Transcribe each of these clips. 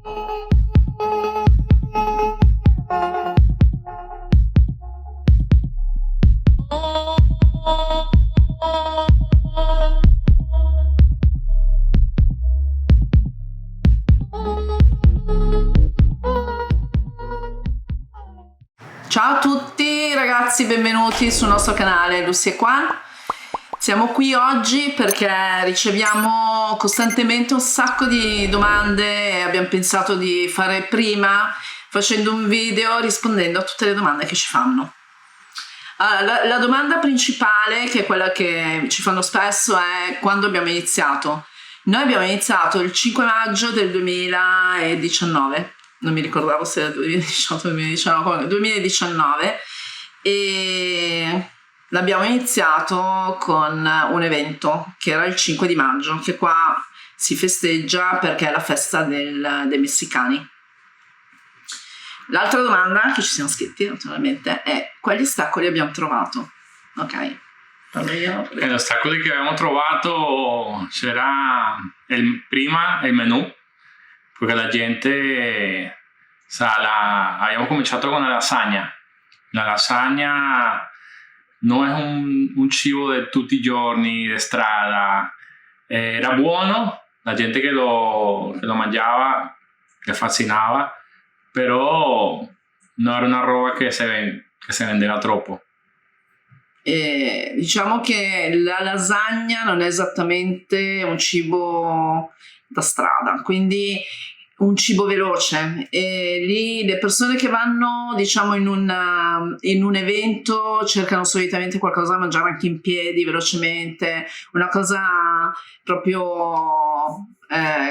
Ciao a tutti ragazzi, benvenuti sul nostro canale Lucy e Quan. Siamo qui oggi perché riceviamo costantemente un sacco di domande e abbiamo pensato di fare prima facendo un video rispondendo a tutte le domande che ci fanno. Allora, la domanda principale, che è quella che ci fanno spesso, è quando abbiamo iniziato. Noi abbiamo iniziato il 5 maggio del 2019, non mi ricordavo se era 2018 o 2019, 2019, e l'abbiamo iniziato con un evento che era il 5 di maggio, che qua si festeggia perché è la festa dei messicani. L'altra domanda che ci siamo scritti naturalmente è: quali ostacoli abbiamo trovato? Ok. Gli ostacoli che abbiamo trovato c'era prima il menù, perché la gente abbiamo cominciato con la lasagna. La lasagna non è un cibo di tutti i giorni, di strada. Era buono, la gente che lo mangiava le fascinava, però non era una roba che si vendeva troppo. Diciamo che la lasagna non è esattamente un cibo da strada, quindi un cibo veloce, e lì le persone che vanno, diciamo, in un evento cercano solitamente qualcosa da mangiare anche in piedi velocemente, una cosa proprio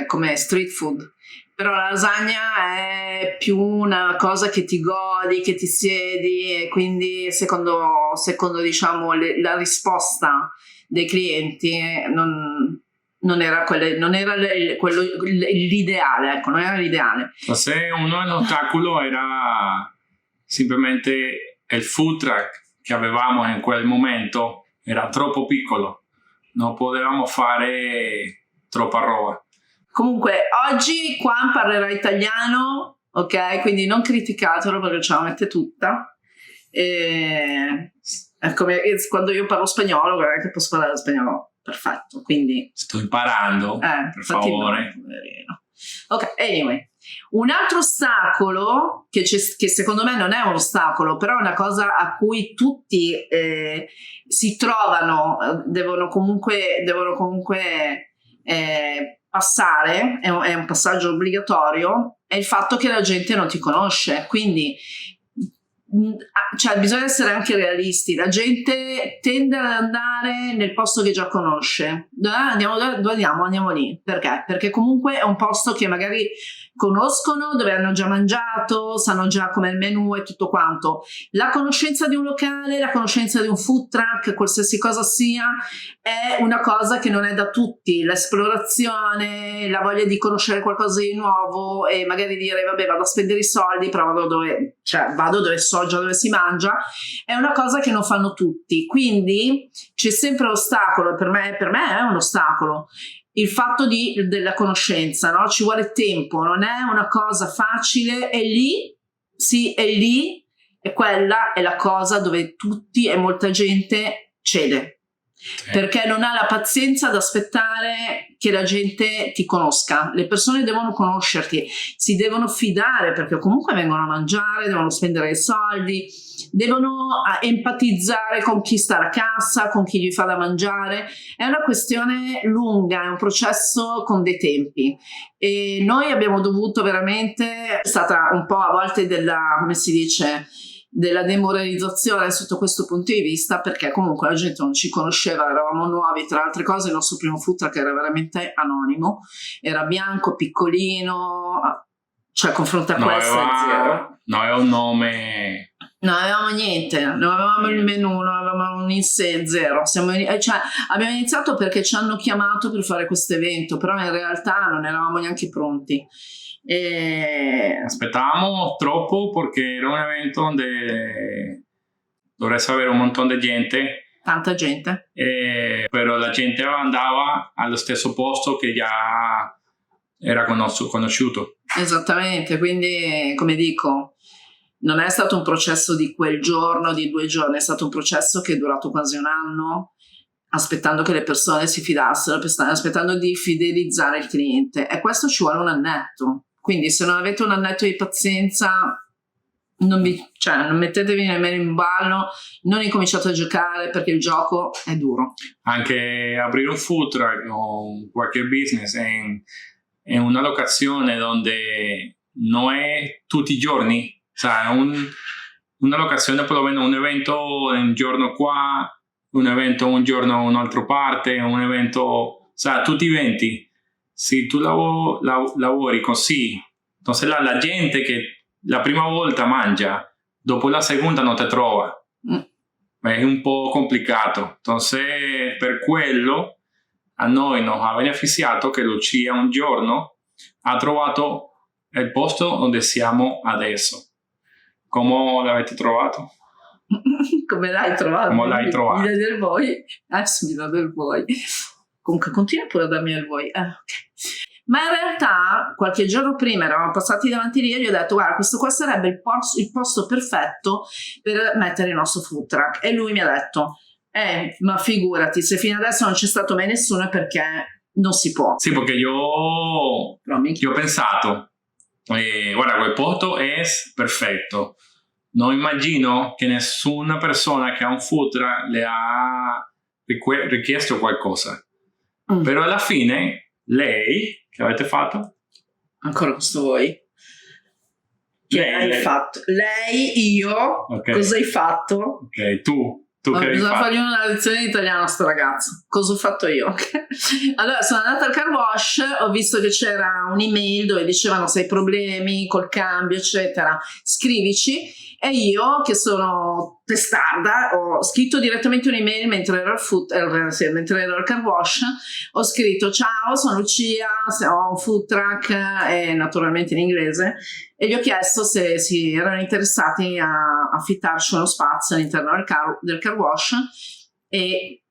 come street food. Però la lasagna è più una cosa che ti godi, che ti siedi, e quindi secondo diciamo la risposta dei clienti non era l'ideale, ecco, non era l'ideale. Forse uno degli ostacoli era semplicemente il food truck che avevamo in quel momento, era troppo piccolo, non potevamo fare troppa roba. Comunque oggi qua parlerà italiano, ok? Quindi non criticatelo perché ce la mette tutta. È come quando io parlo spagnolo, veramente posso parlare spagnolo perfetto, quindi sto imparando, per favore. No. Ok, anyway, un altro ostacolo che secondo me non è un ostacolo, però è una cosa a cui tutti si trovano, devono comunque passare, è un passaggio obbligatorio, è il fatto che la gente non ti conosce, quindi cioè bisogna essere anche realisti. La gente tende ad andare nel posto che già conosce. Dove andiamo lì. Perché? Perché comunque è un posto che magari conoscono, dove hanno già mangiato, sanno già com'è il menù e tutto quanto. La conoscenza di un locale, la conoscenza di un food truck, qualsiasi cosa sia, è una cosa che non è da tutti. L'esplorazione, la voglia di conoscere qualcosa di nuovo e magari dire vabbè, vado a spendere i soldi, però vado dove so già dove si mangia, è una cosa che non fanno tutti. Quindi c'è sempre l'ostacolo, per me è un ostacolo, il fatto della conoscenza, no? Ci vuole tempo, non è una cosa facile, e lì e quella è la cosa dove tutti e molta gente cede. Perché non ha la pazienza ad aspettare che la gente ti conosca. Le persone devono conoscerti, si devono fidare, perché comunque vengono a mangiare, devono spendere i soldi, devono empatizzare con chi sta alla cassa, con chi gli fa da mangiare. È una questione lunga, è un processo con dei tempi, e noi abbiamo dovuto veramente, è stata un po' a volte come si dice, della demoralizzazione sotto questo punto di vista, perché comunque la gente non ci conosceva, eravamo nuovi. Tra le altre cose il nostro primo food truck era veramente anonimo, era bianco, piccolino, cioè confronto a questo è zero. Non aveva un nome, non avevamo niente, non avevamo il menù, non avevamo un in sé, zero. Abbiamo iniziato perché ci hanno chiamato per fare questo evento, però in realtà non eravamo neanche pronti. Aspettavamo troppo perché era un evento donde dovresti avere un montón de gente, tanta gente, però la gente andava allo stesso posto che già era conosciuto. Esattamente, quindi come dico, non è stato un processo di quel giorno, di 2 giorni, è stato un processo che è durato quasi un anno, aspettando che le persone si fidassero, aspettando di fidelizzare il cliente, e questo ci vuole un annetto. Quindi se non avete un annetto di pazienza, non mettetevi nemmeno in ballo, non incominciate a giocare, perché il gioco è duro. Anche aprire un food truck o qualche business in una locazione dove non è tutti i giorni, una locazione, per lo meno un evento un giorno qua, un evento un giorno in un'altra parte, un evento, tutti i eventi. Se tu lavori così, entonces la gente che la prima volta mangia, dopo la seconda non te trova. È un po' complicato. Entonces, per quello a noi nos ha beneficiato che Lucia un giorno ha trovato il posto dove siamo adesso. Come l'avete trovato? Come l'hai trovato? Come l'hai trovato? Mi dai del voi? Adesso mi dà del voi. Comunque continua pure a darmi del voi. Okay. Ma in realtà qualche giorno prima eravamo passati davanti lì e gli ho detto: guarda, questo qua sarebbe il posto perfetto per mettere il nostro food truck. E lui mi ha detto: ma figurati, se fino adesso non c'è stato mai nessuno è perché non si può. Sì, perché io ho pensato, guarda, quel posto è perfetto. Non immagino che nessuna persona che ha un food truck le ha richiesto qualcosa. Però alla fine lei, che avete fatto? Ancora questo voi? Hai fatto? Lei, io, okay. Cosa hai fatto? Ok, tu che hai fatto? Bisogna fargli una lezione di italiano a sto ragazzo. Cosa ho fatto io? Okay. Allora, sono andata al car wash, ho visto che c'era un'email dove dicevano: se hai problemi col cambio, eccetera, scrivici. E io, che sono testarda, ho scritto direttamente un'email mentre ero al car wash. Ho scritto: ciao, sono Lucia, ho un food truck, e naturalmente in inglese, e gli ho chiesto se si erano interessati a affittarci uno spazio all'interno del car wash, e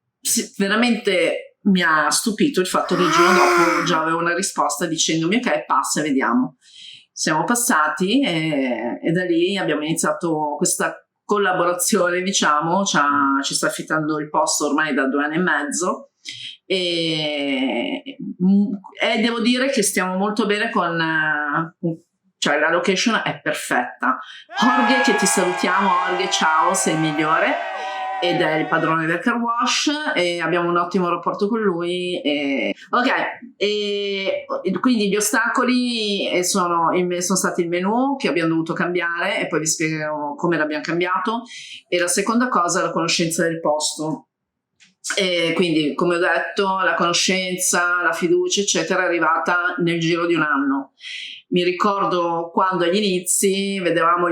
veramente mi ha stupito il fatto che il giorno dopo già avevo una risposta dicendomi: ok, passa e vediamo. Siamo passati e da lì abbiamo iniziato questa collaborazione, diciamo. Ci sta affittando il posto ormai da 2 anni e mezzo, e devo dire che stiamo molto bene la location è perfetta. Jorge, che ti salutiamo, Jorge, ciao, sei il migliore, ed è il padrone del car wash e abbiamo un ottimo rapporto con lui. Ok, e quindi gli ostacoli sono stati il menù che abbiamo dovuto cambiare, e poi vi spiegherò come l'abbiamo cambiato, e la seconda cosa è la conoscenza del posto. E quindi, come ho detto, la conoscenza, la fiducia eccetera è arrivata nel giro di un anno. Mi ricordo quando agli inizi vedevamo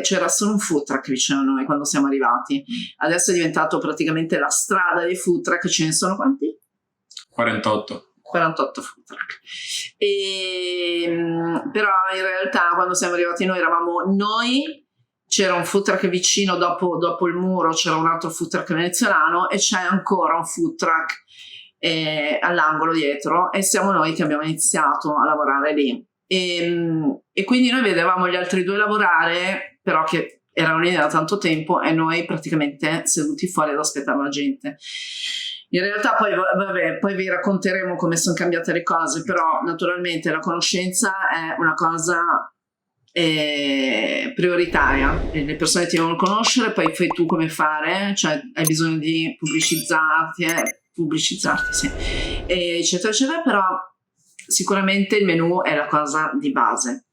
c'era solo un food truck vicino a noi quando siamo arrivati. Adesso è diventato praticamente la strada dei food truck. Ce ne sono quanti? 48 food truck. Però in realtà quando siamo arrivati noi, c'era un food truck vicino, dopo il muro c'era un altro food truck venezuelano, e c'è ancora un food truck all'angolo dietro, e siamo noi che abbiamo iniziato a lavorare lì. E quindi noi vedevamo gli altri 2 lavorare, però che erano lì da tanto tempo, e noi praticamente seduti fuori ad aspettare la gente. In realtà poi vi racconteremo come sono cambiate le cose, però naturalmente la conoscenza è una cosa prioritaria. Le persone ti devono conoscere, poi fai tu come fare, cioè hai bisogno di pubblicizzarti, sì, eccetera eccetera, però sicuramente il menù è la cosa di base.